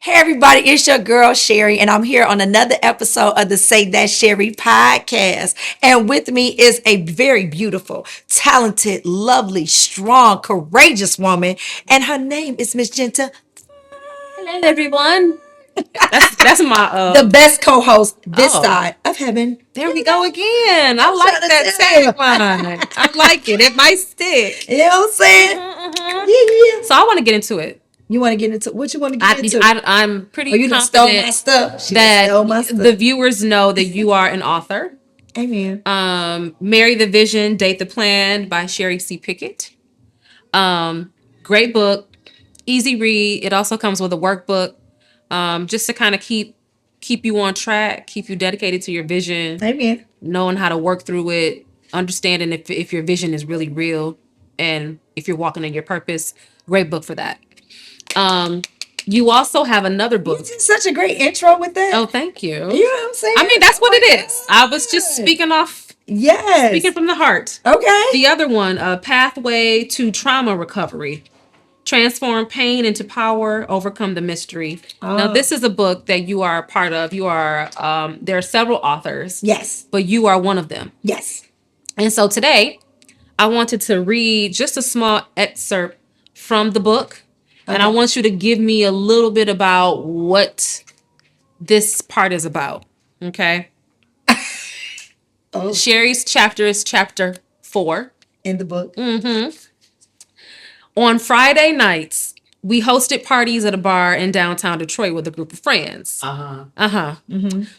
Hey everybody, it's your girl Sherry, and I'm here on another episode of the Say That Sherry podcast. And with me is a very beautiful, talented, lovely, strong, courageous woman, and her name is Miss Genta, Hello, everyone. That's my the best co-host this oh, side of heaven. there we go again. I I'm trying like to that tell you. tagline. I like it. It might stick. You know what I'm saying? Mhm. Yeah. So I want to get into it. You want to get into what you want to get I, into? I'm Oh, pretty you done stole my confident stuff. She done that stole my the stuff. viewers know that you are an author. Amen. Marry the Vision, Date the Plan by Sherry C. Pickett. Um, Great book, easy read. It also comes with a workbook, just to kind of keep you on track, keep you dedicated to your vision, Amen. knowing how to work through it, understanding if your vision is really real and if you're walking in your purpose. Great book for that. Um, you also have another You book. did such a great intro with that. Oh, thank you. You know what I'm saying? I mean, that's Oh what my it is. I was just God. speaking Yes. from the heart. Okay. The other one, Pathway to Trauma Recovery. Transform pain into power, overcome the mystery. Now, Oh, this is a book that you are a part of. There are several authors, yes. but you are one of them. Yes. And so today, I wanted to read just a small excerpt from the book. And I Okay. want you to give me a little bit about what this part is about. Okay. Oh, Sherry's chapter is chapter 4. in the book. On Friday nights, we hosted parties at a bar in downtown Detroit with a group of friends.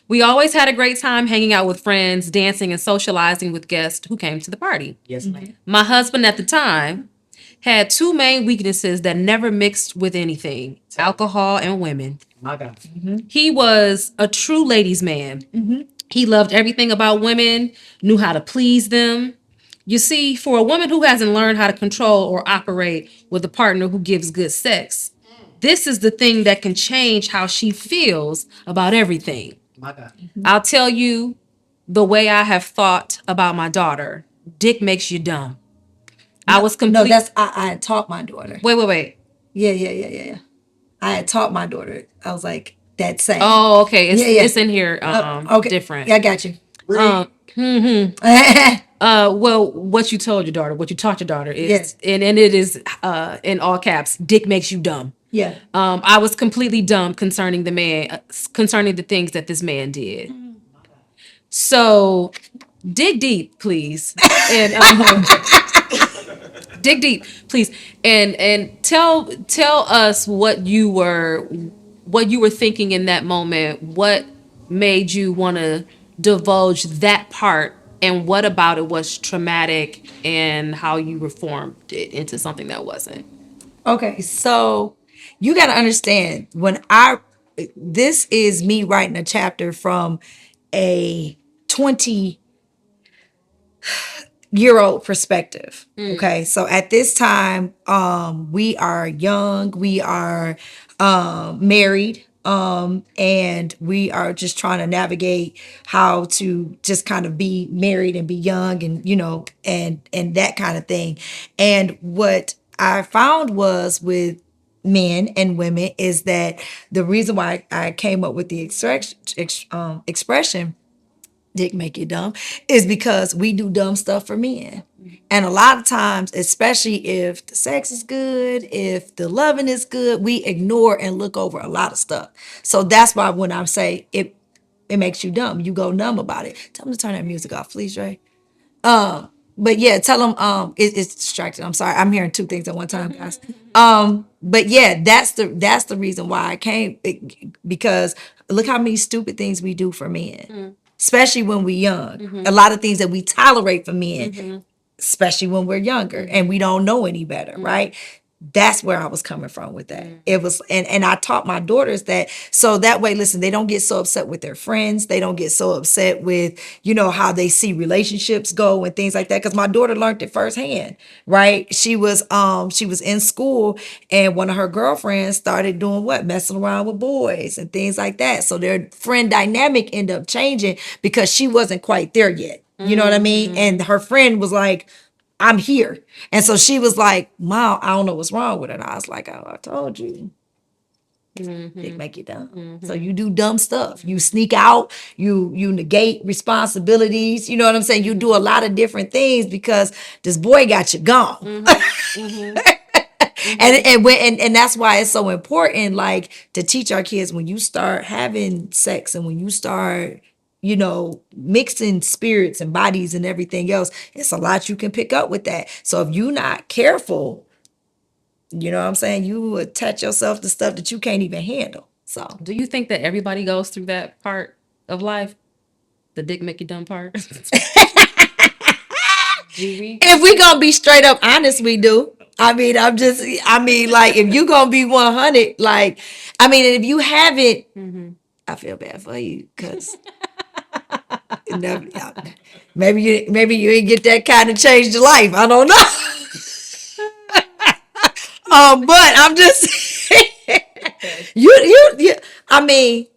We always had a great time hanging out with friends, dancing and socializing with guests who came to the party. Yes, ma'am. My husband at the time had two main weaknesses that never mixed with anything: alcohol and women. My God. He was a true ladies' man. He loved everything about women, knew how to please them. You see, for a woman who hasn't learned how to control or operate with a partner who gives good sex, this is the thing that can change how she feels about everything. My God. I'll tell you the way I have thought about my daughter. Dick makes you dumb. I was No, complete. that's I had taught my daughter. Wait. Yeah. I had taught my daughter. I was like, that's saying. Oh, okay. Yeah. It's in here. Okay. Different. Yeah, I got you. Well, what you told your daughter, what you taught your daughter is, Yes. and it is in all caps. Dick makes you dumb. Yeah. I was completely dumb concerning the man, concerning the things that this man did. So, dig deep, please, and dig deep, please, and tell us what you were thinking in that moment. What made you want to divulge that part, and what about it was traumatic, and how you reformed it into something that wasn't. Okay, so you got to understand this is me writing a chapter from a 20-year-old perspective. Okay, so at this time, we are young, we are married, and we are just trying to navigate how to just kind of be married and be young, and and that kind of thing. And what I found was with men and women is that the reason why I came up with the expression dick make you dumb is because we do dumb stuff for men. And a lot of times, especially if the sex is good, if the loving is good, we ignore and look over a lot of stuff. So that's why when I say it makes you dumb, you go numb about it. Tell them to turn that music off, please, Ray. But yeah, tell them it's distracting. I'm sorry. I'm hearing two things at one time, guys. But yeah, that's the reason why I came, because look how many stupid things we do for men, especially when we're young. A lot of things that we tolerate for men, especially when we're younger and we don't know any better, right? That's where I was coming from with that. It was, and I taught my daughters that, so that way, listen, they don't get so upset with their friends. They don't get so upset with, how they see relationships go and things like that. Cause my daughter learned it firsthand, right? She was in school and one of her girlfriends started doing what? Messing around with boys and things like that. So their friend dynamic ended up changing because she wasn't quite there yet. You know what I mean? And her friend was like, I'm here. And so she was like, Mom, I don't know what's wrong with her. And I was like, oh, I told you. Dick make you dumb. So you do dumb stuff. You sneak out, you negate responsibilities. You know what I'm saying? You do a lot of different things because this boy got you gone. And that's why it's so important, like, to teach our kids when you start having sex and when you start, mixing spirits and bodies and everything else, it's a lot you can pick up with that. So if you're not careful, you know what I'm saying, you attach yourself to stuff that you can't even handle. So Do you think that everybody goes through that part of life? The dick make you dumb part? Do we? if we gonna be straight up honest, we do. Like, if you gonna be 100, like, and if you haven't, I feel bad for you because maybe you ain't get that kind of change your life. I don't know. But I'm just you I mean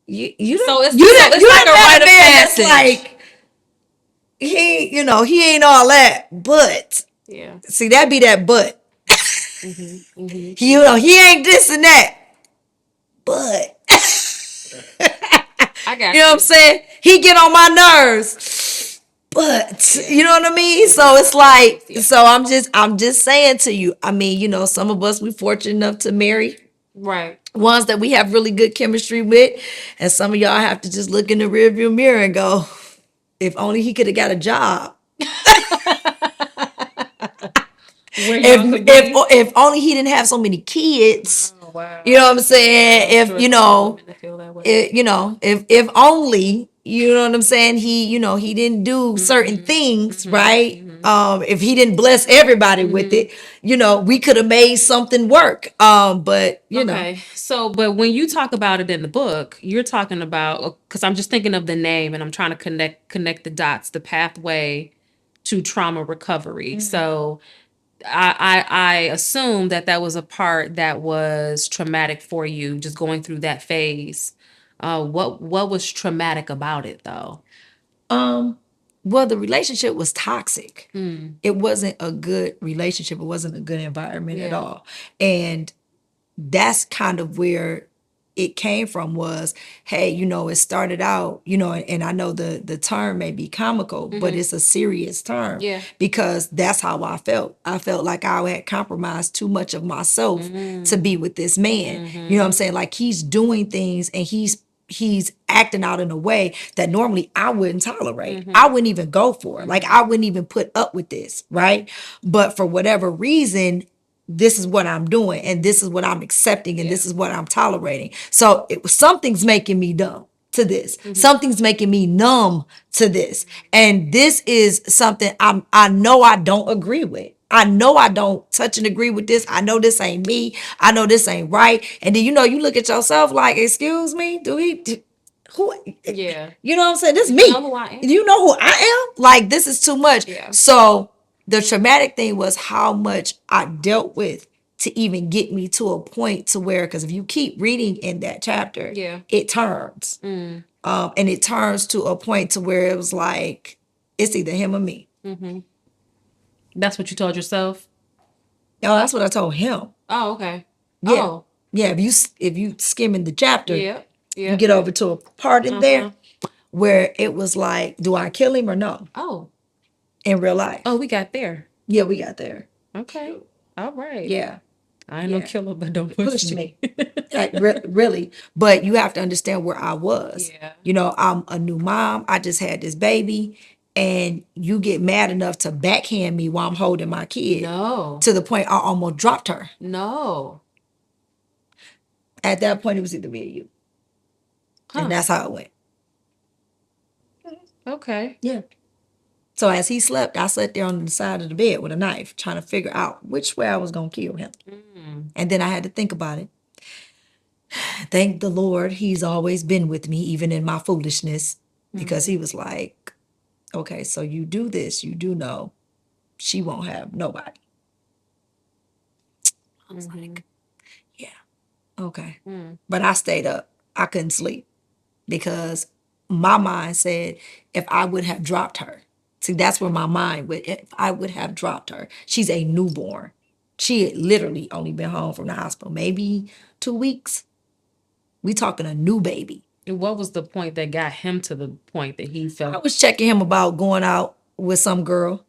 you So it's done like a met rite of man that's passage. like he ain't all that, but Yeah. see, that be that but. He ain't this and that, but I got you know what I'm saying? He get on my nerves, but you know what I mean? So it's like, so I'm just saying to you, some of us, we fortunate enough to marry Right. ones that we have really good chemistry with, and some of y'all have to just look in the rearview mirror and go, if only he could have got a job. Where y'all could be. If only he didn't have so many kids. Oh, wow. You know what I'm saying? I'm sure If it's a lot of women that feel that way. if only, you know what I'm saying, he didn't do certain things, right? If he didn't bless everybody with it, we could have made something work. But Okay. So, but when you talk about it in the book, you're talking about, because I'm just thinking of the name and I'm trying to connect the dots, the pathway to trauma recovery. So I assume that was a part that was traumatic for you, just going through that phase. What was traumatic about it though? well, the relationship was toxic. It wasn't a good relationship. It wasn't a good environment at all. And that's kind of where it came from, was, hey, it started out, and I know the term may be comical, but it's a serious term. Yeah. Because that's how I felt. I felt like I had compromised too much of myself to be with this man. You know what I'm saying? Like, he's doing things and he's acting out in a way that normally I wouldn't tolerate. I wouldn't even go for. Like, I wouldn't even put up with this, right? But for whatever reason, this is what I'm doing, and this is what I'm accepting, and this is what I'm tolerating. So something's making me dumb to this. Something's making me numb to this. And this is something I know I don't agree with. I know I don't touch and agree with this. I know this ain't me. I know this ain't right. And then, you look at yourself like, excuse me, who, Yeah. you know what I'm saying? This is me. know who I am? You know who I am? Like, this is too much. Yeah. So the traumatic thing was how much I dealt with to even get me to a point to where, because if you keep reading in that chapter, Yeah. it turns. And it turns to a point to where it was like, it's either him or me. That's what you told yourself? No, that's what I told him. Oh, okay. Yeah. Oh. Yeah, if you skimming the chapter, Yeah. you get over to a part in there where it was like, do I kill him or no? Oh. In real life. Oh, we got there. Yeah, we got there. Okay. All right. Yeah. I ain't no killer, but don't push me. Like, really. But you have to understand where I was. Yeah. I'm a new mom. I just had this baby. And you get mad enough to backhand me while I'm holding my kid. No. To the point I almost dropped her. No. At that point, it was either me or you. Huh. And that's how it went. Okay. Yeah. So as he slept, I sat there on the side of the bed with a knife, trying to figure out which way I was going to kill him. And then I had to think about it. Thank the Lord, he's always been with me, even in my foolishness, because he was like, okay, so you do this, you do know she won't have nobody. I was like, yeah, okay. But I stayed up. I couldn't sleep because my mind said, if I would have dropped her, see, that's where my mind went. If I would have dropped her, she's a newborn. She had literally only been home from the hospital maybe 2 weeks. We talking a new baby. And what was the point that got him to the point that he I felt? was checking him about going out with some girl,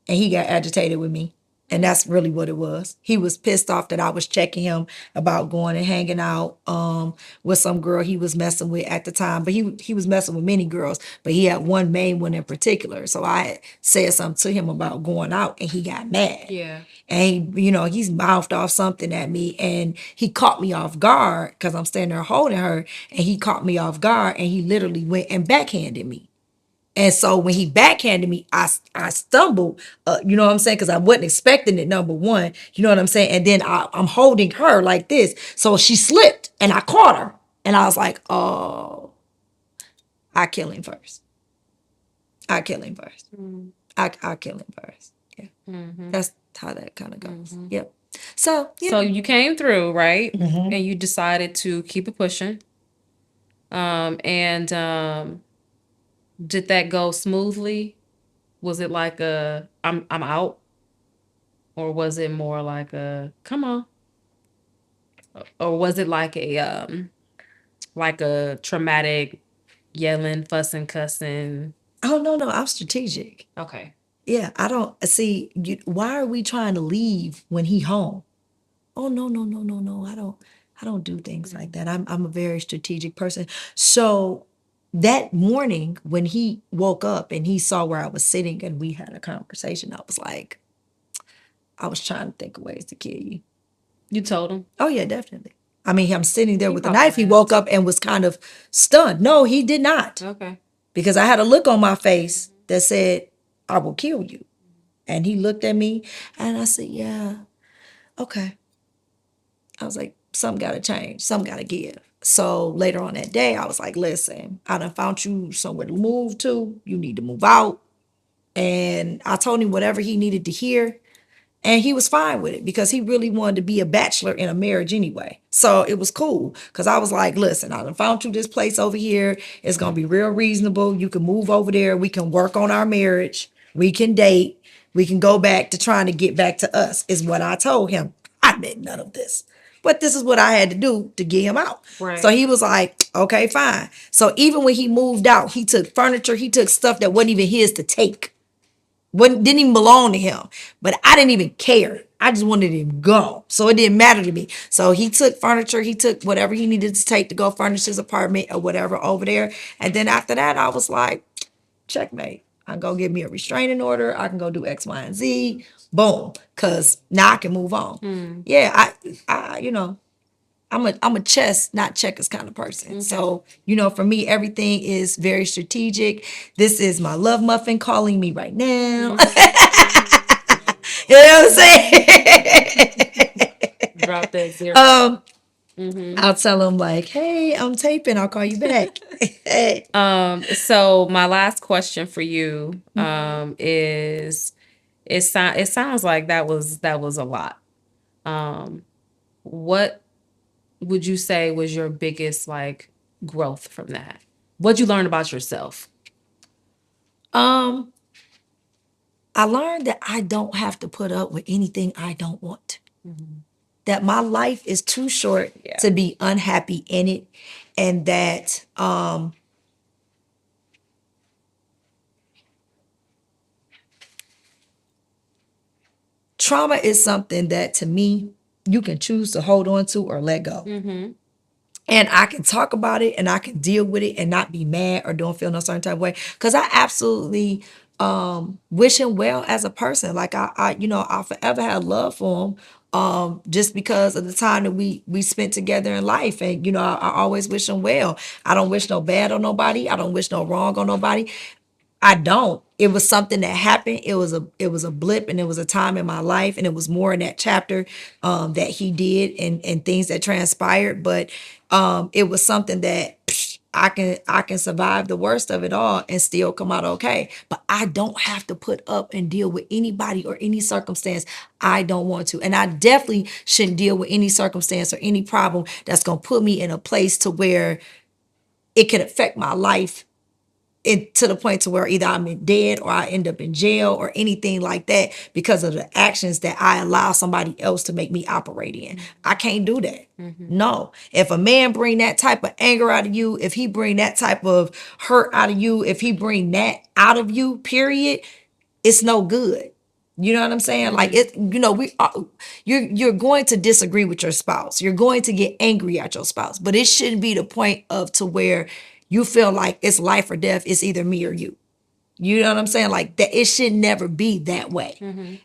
and he got agitated with me. And that's really what it was. He was pissed off that I was checking him about going and hanging out with some girl he was messing with at the time. But he was messing with many girls, but he had one main one in particular. So I had said something to him about going out, and he got mad. Yeah. And he's mouthed off something at me, and he caught me off guard because I'm standing there holding her, and he caught me off guard, and he literally went and backhanded me. And so when he backhanded me, I stumbled, you know what I'm saying? Because I wasn't expecting it, number one, you know what I'm saying? And then I'm holding her like this. So she slipped and I caught her. And I was like, oh, I kill him first. I kill him first. I kill him first. Yeah. That's how that kind of goes. Yep. So, yeah. So you came through, right? And you decided to keep it pushing. And did that go smoothly? Was it like a I'm out? Or was it more like a come on? Or was it like a traumatic yelling, fussing, cussing? Oh, no, I'm strategic. Okay. Yeah, I don't see why are we trying to leave when he home? Oh, no. I don't do things like that. I'm a very strategic person. So that morning when he woke up and he saw where I was sitting and we had a conversation, I was like, I was trying to think of ways to kill you. You told him? Oh yeah, definitely. I mean, I'm sitting there with the probably knife. He has. woke up and was kind of stunned. No, he did not. Okay. Because I had a look on my face that said, I will kill you. And he looked at me and I said, yeah, okay. I was like, something got to change. Something got to give. So later on that day, I was like, listen, I done found you somewhere to move to. You need to move out. And I told him whatever he needed to hear. And he was fine with it because he really wanted to be a bachelor in a marriage anyway. So it was cool because I was like, listen, I done found you this place over here. It's going to be real reasonable. You can move over there. We can work on our marriage. We can date. We can go back to trying to get back to us, is what I told him. I meant none of this. But this is what I had to do to get him out. Right. So he was like, okay, fine. So even when he moved out, he took furniture, he took stuff that wasn't even his to take. Didn't even belong to him. But I didn't even care. I just wanted him gone. So it didn't matter to me. So he took furniture, he took whatever he needed to take to go furnish his apartment or whatever over there. And then after that, I was like, checkmate. I can go get me a restraining order. I can go do X, Y, and Z. Boom. Cause now I can move on. Yeah, I'm a chess, not checkers kind of person. So, for me, everything is very strategic. This is my love muffin calling me right now. You know what I'm saying? Drop that zero. I'll tell them like, hey, I'm taping. I'll call you back. So my last question for you is it sounds like that was a lot. What would you say was your biggest like growth from that? What'd you learn about yourself? I learned that I don't have to put up with anything I don't want. That my life is too short to be unhappy in it, and that trauma is something that to me you can choose to hold on to or let go. And I can talk about it and I can deal with it and not be mad or don't feel no certain type of way. Because I absolutely wish him well as a person. Like I forever had love for him. Just because of the time that we spent together in life. And I always wish him well. I don't wish no bad on nobody. I don't wish no wrong on nobody. I don't. It was something that happened. It was a blip, and it was a time in my life, and it was more in that chapter that he did and things that transpired. But it was something that I can survive the worst of it all and still come out okay. But I don't have to put up and deal with anybody or any circumstance I don't want to, and I definitely shouldn't deal with any circumstance or any problem that's gonna put me in a place to where it could affect my life it to the point to where either I'm in dead or I end up in jail or anything like that because of the actions that I allow somebody else to make me operate in. I can't do that. No. If a man bring that type of anger out of you, if he bring that type of hurt out of you, if he bring that out of you, period, it's no good. You know what I'm saying? Like it, we are, you're going to disagree with your spouse. You're going to get angry at your spouse, but it shouldn't be the point of to where you feel like it's life or death. It's either me or you. You know what I'm saying? Like that, it should never be that way. And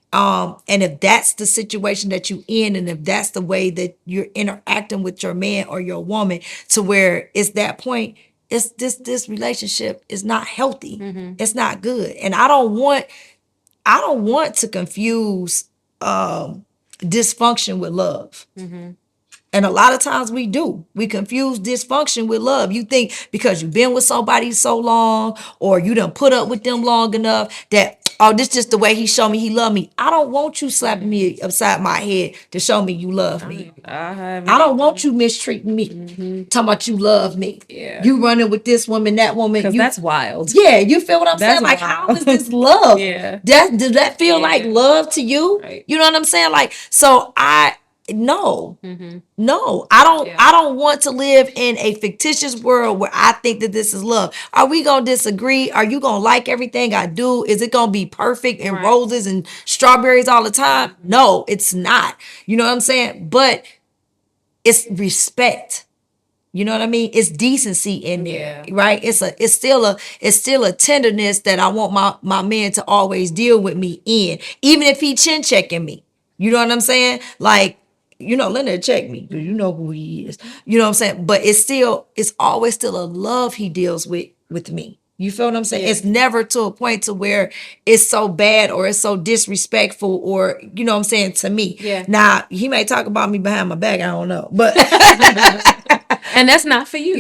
if that's the situation that you in, and if that's the way that you're interacting with your man or your woman, to where it's that point, it's this relationship is not healthy. It's not good, and I don't want to confuse dysfunction with love. And a lot of times we do. We confuse dysfunction with love. You think because you've been with somebody so long or you done put up with them long enough that, oh, this just the way he showed me he loved me. I don't want you slapping me upside my head to show me you love me. I don't want you mistreating me. Talking about you love me. Yeah. You running with this woman, that woman. Because that's wild. Yeah, you feel what I'm saying? Like, how is this love? Yeah. Does that feel like love to you? Right. You know what I'm saying? Like, so no. No, I don't want to live in a fictitious world where I think that this is love. Are we gonna disagree? Are you gonna like everything I do? Is it gonna be perfect and roses and strawberries all the time? No, it's not. You know what I'm saying? But it's respect. You know what I mean? It's decency in there, right? It's still a tenderness that I want my man to always deal with me in, even if he chin checking me. You know what I'm saying? Like, Leonard check me because you know who he is. You know what I'm saying? But it's always still a love he deals with me. You feel what I'm saying? It's never to a point to where it's so bad or it's so disrespectful or, you know what I'm saying, to me. Yeah. Now, he may talk about me behind my back. I don't know. But and that's not for you.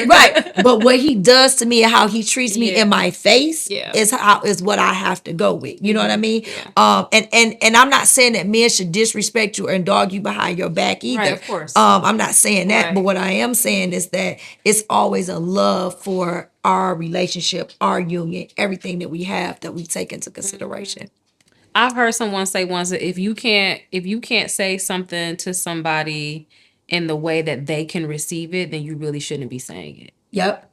Right. But what he does to me and how he treats me in my face Yeah. is what I have to go with. You know what I mean? And I'm not saying that men should disrespect you and dog you behind your back either. Right, of course. I'm not saying that, Right. but what I am saying is that it's always a love for our relationship, our union, everything that we have that we take into consideration. I've heard someone say once that if you can't say something to somebody in the way that they can receive it, then you really shouldn't be saying it. Yep.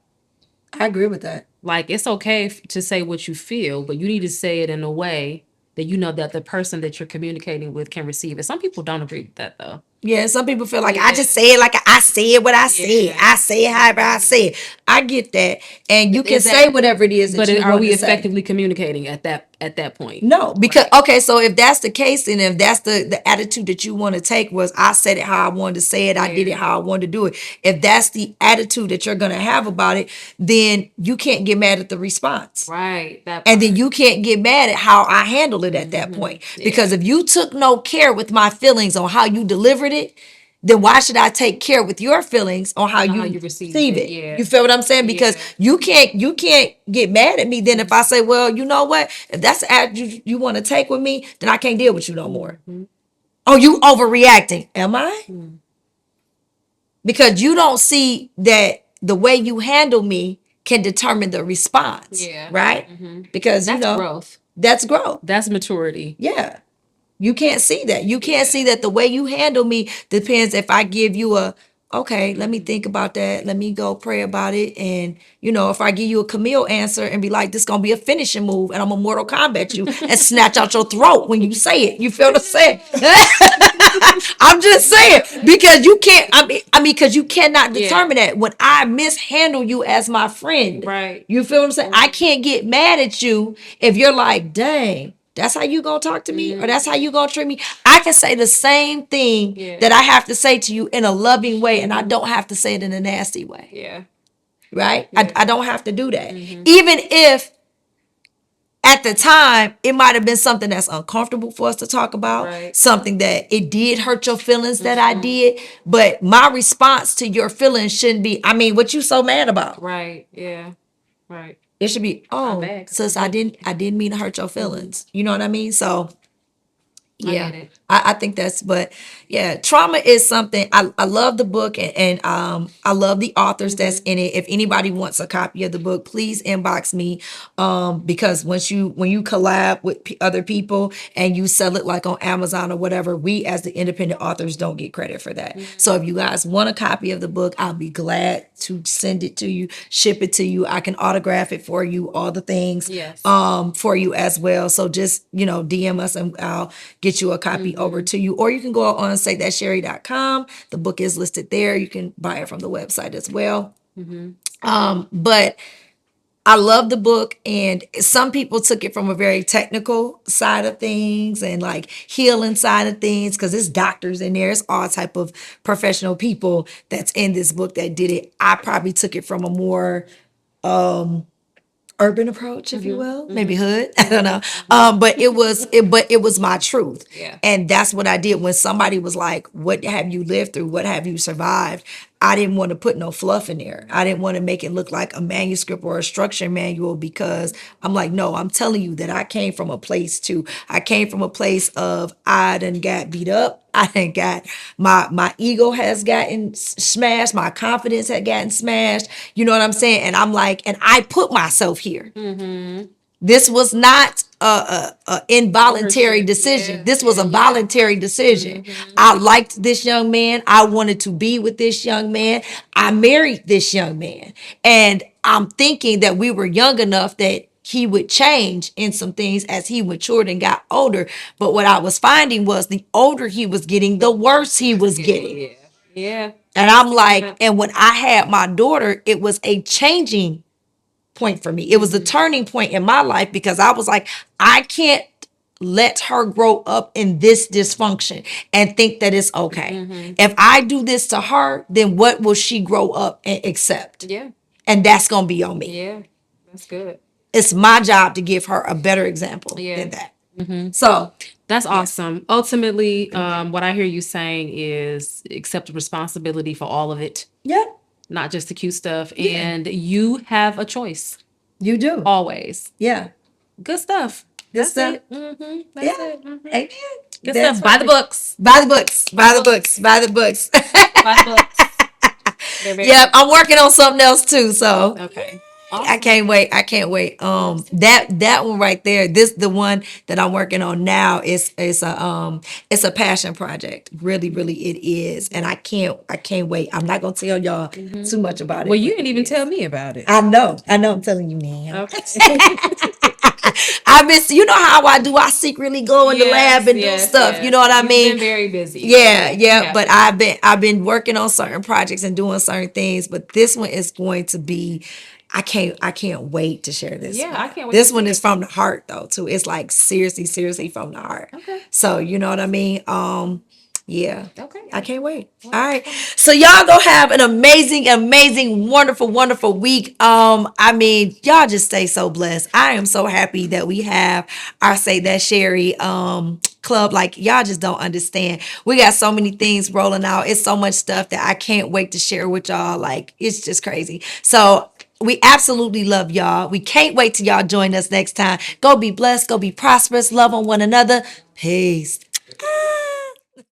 I agree with that. Like, it's okay to say what you feel, but you need to say it in a way that you know that the person that you're communicating with can receive it. Some people don't agree with that, though. Yeah, some people feel like I just say it like I said what I said. I say it however I say it. I get that. And you can say whatever it is that But you are want we to say. effectively communicating at that point? No, because okay, so if that's the case, and if that's the attitude that you want to take was I said it how I wanted to say it, I did it how I wanted to do it. If that's the attitude that you're gonna have about it, then you can't get mad at the response. Right. And then you can't get mad at how I handled it at that point. Because if you took no care with my feelings on how you delivered it, then why should I take care with your feelings on how you receive it? Yeah. You feel what I'm saying? Because you can't get mad at me then if I say, well, you know what? If that's the attitude you want to take with me, then I can't deal with you no more. Oh, you overreacting. Am I? Because you don't see that the way you handle me can determine the response. Yeah. Right? Because that's growth. That's growth. That's maturity. Yeah. You can't see that. You can't see that the way you handle me depends if I give you okay, let me think about that. Let me go pray about it. And, if I give you a Camille answer and be like, this going to be a finishing move and I'm going to Mortal Kombat you and snatch out your throat when you say it. You feel what I'm saying? I'm just saying, because you can't, because you cannot determine that when I mishandle you as my friend. Right. You feel what I'm saying? I can't get mad at you if you're like, dang, that's how you gonna talk to me, or that's how you gonna treat me. I can say the same thing that I have to say to you in a loving way, and I don't have to say it in a nasty way. Yeah. Right? I don't have to do that. Even if at the time it might have been something that's uncomfortable for us to talk about, something that it did hurt your feelings that I did, but my response to your feelings shouldn't be, what you so mad about? Right. Yeah. Right. It should be, sis, I didn't mean to hurt your feelings. You know what I mean? So, yeah. I think that's, but yeah, trauma is something. I love the book, and I love the authors that's in it. If anybody wants a copy of the book, please inbox me, because when you collab with other people and you sell it like on Amazon or whatever, we as the independent authors don't get credit for that. So if you guys want a copy of the book, I'll be glad to send it to you, ship it to you. I can autograph it for you, all the things, Yes. for you as well. So just, DM us and I'll get you a copy over to you. Or you can go on SayThatSherri.com. The book is listed there. You can buy it from the website as well. But I love the book, and some people took it from a very technical side of things and like healing side of things, because it's doctors in there, it's all type of professional people that's in this book that did it. I probably took it from a more urban approach, if you will, maybe hood. I don't know. But it was my truth. Yeah. And that's what I did when somebody was like, what have you lived through? What have you survived? I didn't want to put no fluff in there. I didn't want to make it look like a manuscript or a structure manual, because I'm like, no, I'm telling you that I came from a place too. I came from a place of, I done got beat up. I done got, my ego has gotten smashed. My confidence had gotten smashed. You know what I'm saying? And I'm like, and I put myself here. This was not a involuntary decision. Yeah, This was a voluntary decision. I liked this young man. I wanted to be with this young man. I married this young man. And I'm thinking that we were young enough that he would change in some things as he matured and got older. But what I was finding was, the older he was getting, the worse he was getting. Yeah. Yeah. And I'm like, and when I had my daughter, it was a changing point for me. It was a turning point in my life, because I was like, I can't let her grow up in this dysfunction and think that it's okay. If I do this to her, then what will she grow up and accept? Yeah. And that's going to be on me. Yeah. That's good. It's my job to give her a better example than that. So That's awesome. Ultimately, what I hear you saying is accept responsibility for all of it, yeah, not just the cute stuff. And you have a choice you do. always. Yeah. Good stuff. Good That's stuff. it. That's Yeah. it. Amen. Good That's stuff. Buy the right. books. Buy the books. Buy the books. Buy the books. Buy the books. They're very Yep, I'm working on something else too. So okay. I can't wait. I can't wait. That one right there. The one that I'm working on now it's a passion project. Really, really it is. And I can't wait. I'm not gonna tell y'all too much about it. Well, you but didn't it even is. tell me about it. I know. I'm telling you now. Okay. I've been, you know how I do. I secretly go in the lab and do stuff. You know what I You've mean? been very busy. Yeah, yeah. Yeah. But I've been working on certain projects and doing certain things. But this one is going to be. I can't wait to share this. Yeah, one. I can't wait This to one see is from the heart though too. It's like seriously from the heart. Okay. So you know what I mean? Yeah. Okay. I can't wait. All right. So y'all go have an amazing, wonderful week. I mean, y'all just stay so blessed. I am so happy that we have our Say That Sherry club. Like, y'all just don't understand. We got so many things rolling out. It's so much stuff that I can't wait to share with y'all. Like, it's just crazy. So we absolutely love y'all. We can't wait till y'all join us next time. Go be blessed, go be prosperous, love on one another. Peace.